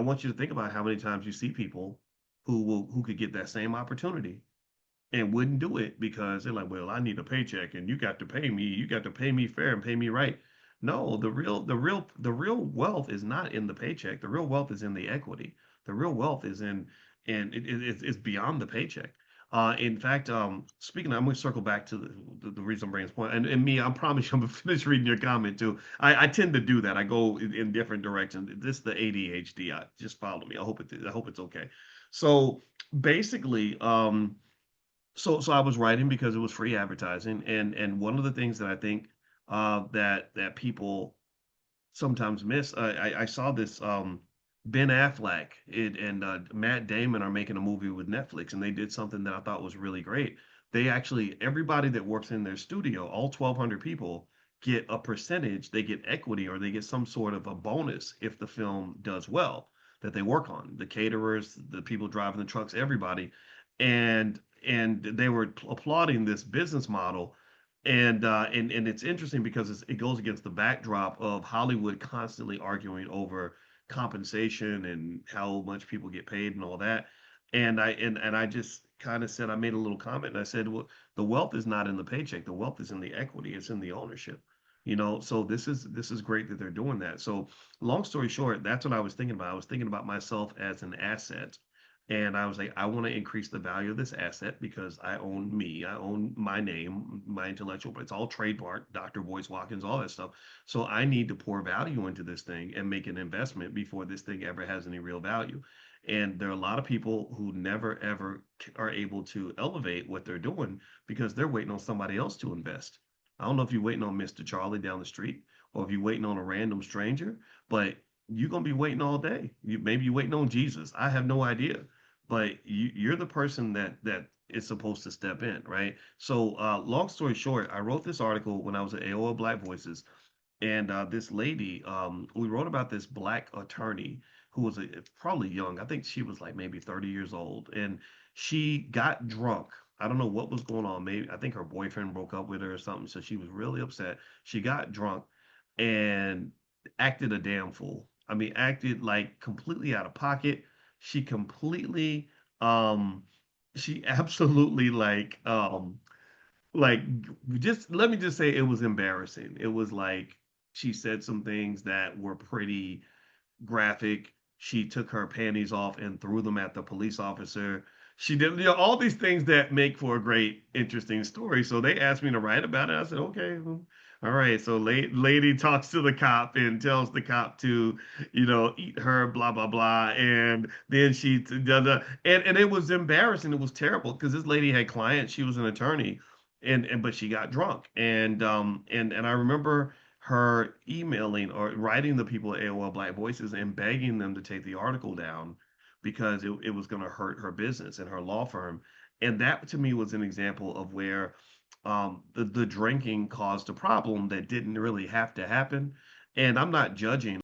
want you to think about how many times you see people who could get that same opportunity and wouldn't do it because they're like, well, I need a paycheck and you got to pay me. You got to pay me fair and pay me right. No, the real wealth is not in the paycheck. The real wealth is in the equity. The real wealth is in, and it's beyond the paycheck. In fact, speaking of, I'm going to circle back to the reason I'm bringing this point. And me, I promise you, I'm going to finish reading your comment too. I tend to do that. I go in different directions. This is the ADHD. Just follow me. I hope it's okay. So basically, so I was writing because it was free advertising, and one of the things that I think that people sometimes miss. I saw this Ben Affleck and Matt Damon are making a movie with Netflix, and they did something that I thought was really great. They actually everybody that works in their studio, all 1,200 people, get a percentage. They get equity or they get some sort of a bonus if the film does well that they work on. The caterers, the people driving the trucks, everybody, and they were applauding this business model and it's interesting because it goes against the backdrop of Hollywood constantly arguing over compensation and how much people get paid and all that. And I just kind of said I made a little comment and I said, well, the wealth is not in the paycheck. The wealth is in the equity. It's in the ownership. So this is great that they're doing that. So long story short, that's what I was thinking about. I was thinking about myself as an asset. And I was like, I want to increase the value of this asset because I own me. I own my name, my intellectual, but it's all trademark, Dr. Boyce Watkins, all that stuff. So I need to pour value into this thing and make an investment before this thing ever has any real value. And there are a lot of people who never ever are able to elevate what they're doing because they're waiting on somebody else to invest. I don't know if you're waiting on Mr. Charlie down the street or if you're waiting on a random stranger, but you're gonna be waiting all day. Maybe you're waiting on Jesus. I have no idea, but you're the person that is supposed to step in, right? So, long story short, I wrote this article when I was at AOL Black Voices, and this lady, we wrote about this black attorney who was probably young. I think she was like maybe 30 years old, and she got drunk. I don't know what was going on. Maybe I think her boyfriend broke up with her or something, so she was really upset. She got drunk and acted a damn fool. I mean, acted like completely out of pocket. She completely, um, she absolutely like just let me just say it was embarrassing. It was like she said some things that were pretty graphic. She took her panties off and threw them at the police officer. She did, all these things that make for a great, interesting story. So they asked me to write about it. I said, okay, well, all right. So lady talks to the cop and tells the cop to, eat her, blah blah blah, and then and it was embarrassing. It was terrible because this lady had clients. She was an attorney, and but she got drunk, and I remember her emailing or writing the people at AOL Black Voices and begging them to take the article down because it was going to hurt her business and her law firm. And that to me was an example of where the drinking caused a problem that didn't really have to happen. And I'm not judging